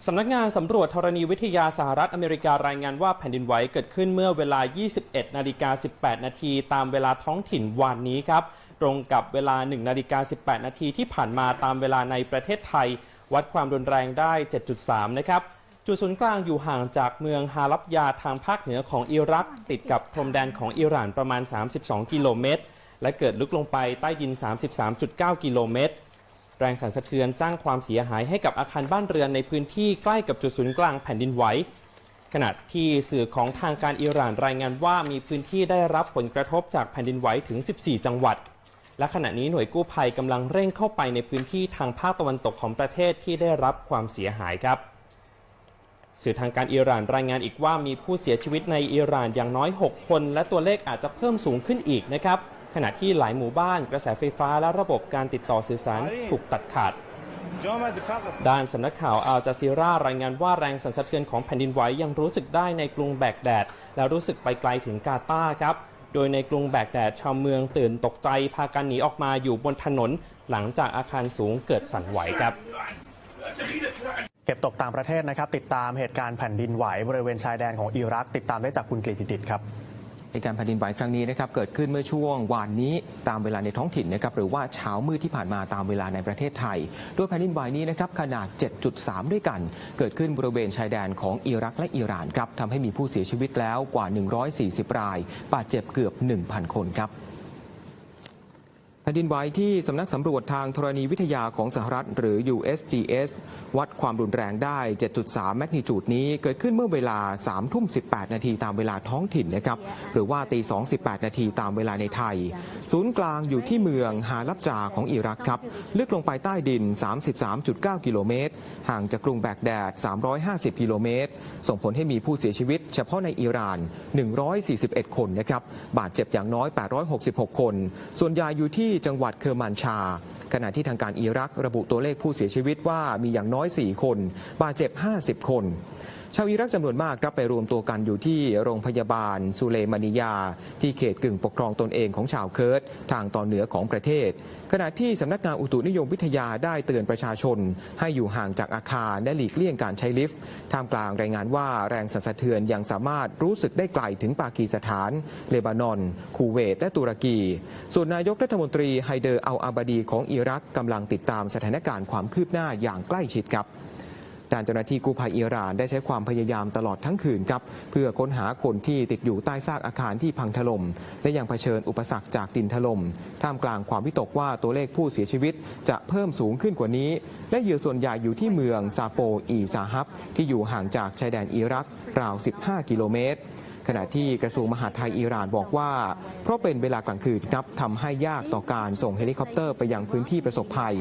สำนักงานสำรวจธรณีวิทยาสหรัฐอเมริการายงานว่าแผ่นดินไหวเกิดขึ้นเมื่อเวลา 21:18 นาทีตามเวลาท้องถิ่นวันนี้ครับตรงกับเวลา 1:18 นาทีที่ผ่านมาตามเวลาในประเทศไทยวัดความรุนแรงได้ 7.3 นะครับจุดศูนย์กลางอยู่ห่างจากเมืองฮาลับยาทางภาคเหนือของอิรักติดกับพรมแดนของอิหร่านประมาณ 32 กิโลเมตรและเกิดลึกลงไปใต้ดิน 33.9 กิโลเมตรแรงสั่นสะเทือนสร้างความเสียหายให้กับอาคารบ้านเรือนในพื้นที่ใกล้กับจุดศูนย์กลางแผ่นดินไหวขณะที่สื่อของทางการอิหร่านรายงานว่ามีพื้นที่ได้รับผลกระทบจากแผ่นดินไหวถึง 14 จังหวัดและขณะนี้หน่วยกู้ภัยกำลังเร่งเข้าไปในพื้นที่ทางภาคตะวันตกของประเทศที่ได้รับความเสียหายครับสื่อทางการอิหร่านรายงานอีกว่ามีผู้เสียชีวิตในอิหร่านอย่างน้อย 6 คนและตัวเลขอาจจะเพิ่มสูงขึ้นอีกนะครับขณะที่หลายหมู่บ้านกระแสไฟฟ้าและระบบการติดต่อสื่อสารถูกตัดขาดด้านสำนักข่าวอัลจาซีรารายงานว่าแรงสั่นสะเทือนของแผ่นดินไหวยังรู้สึกได้ในกรุงแบกแดดและรู้สึกไปไกลถึงกาตาร์ครับโดยในกรุงแบกแดดชาวเมืองตื่นตกใจพากันหนีออกมาอยู่บนถนนหลังจากอาคารสูงเกิดสั่นไหวครับเก็บตกต่างประเทศนะครับติดตามเหตุการณ์แผ่นดินไหวบริเวณชายแดนของอิรักติดตามได้จากคุณกฤษฎิตครับเหตุการณ์แผ่นดินไหวครั้งนี้นะครับเกิดขึ้นเมื่อช่วงวานนี้ตามเวลาในท้องถิ่นนะครับหรือว่าเช้ามืดที่ผ่านมาตามเวลาในประเทศไทยโดยแผ่นดินไหวนี้นะครับขนาด 7.3 ด้วยกันเกิดขึ้นบริเวณชายแดนของอิรักและอิหร่านครับทำให้มีผู้เสียชีวิตแล้วกว่า 140 รายบาดเจ็บเกือบ 1,000 คนครับแผ่นดินไหวที่สำนักสำรวจทางธรณีวิทยาของสหรัฐหรือ USGS วัดความรุนแรงได้ 7.3 แมกนิจูดนี้เกิดขึ้นเมื่อเวลา 3:18 นาทีตามเวลาท้องถิ่นนะครับหรือว่า 2:18 นาทีตามเวลาในไทยศูนย์กลางอยู่ที่เมืองฮาลับจาของอิรักครับลึกลงไปใต้ดิน 33.9 กิโลเมตรห่างจากกรุงแบกแดด 350 กิโลเมตรส่งผลให้มีผู้เสียชีวิตเฉพาะในอิหร่าน 141 คนนะครับบาดเจ็บอย่างน้อย 866 คนส่วนใหญ่อยู่ที่จังหวัดเคอร์มานชาขณะที่ทางการอิรักระบุตัวเลขผู้เสียชีวิตว่ามีอย่างน้อย 4 คนบาดเจ็บ 50 คนชาวอิรักจำนวนมากรับไปรวมตัวกันอยู่ที่โรงพยาบาลซูเลมานิยาที่เขตกึ่งปกครองตนเองของชาวเคิร์ดทางตอนเหนือของประเทศขณะที่สำนักงานอุตุนิยมวิทยาได้เตือนประชาชนให้อยู่ห่างจากอาคารและหลีกเลี่ยงการใช้ลิฟต์ท่ามกลางรายงานว่าแรงสั่นสะเทือนยังสามารถรู้สึกได้ไกลถึงปากีสถานเลบานอนคูเวตและตุรกีส่วนนายกรัฐมนตรีไฮเดอร์อัลอาบาดีของอิรักกำลังติดตามสถานการณ์ความคืบหน้าอย่างใกล้ชิดครับด้านเจ้าหน้าที่กู้ภัยอิหร่านได้ใช้ความพยายามตลอดทั้งคืนครับเพื่อค้นหาคนที่ติดอยู่ใต้ซากอาคารที่พังถล่มและยังเผชิญอุปสรรคจากดินถล่มท่ามกลางความวิตกว่าตัวเลขผู้เสียชีวิตจะเพิ่มสูงขึ้นกว่านี้และเหยื่อส่วนใหญ่อยู่ที่เมืองซาโปอีซาฮับที่อยู่ห่างจากชายแดนอิรักราว 15 กิโลเมตรขณะที่กระทรวงมหาดไทยอิหร่านบอกว่าเพราะเป็นเวลากลางคืนครับทำให้ยากต่อการส่งเฮลิคอปเตอร์ไปยังพื้นที่ประสบภัย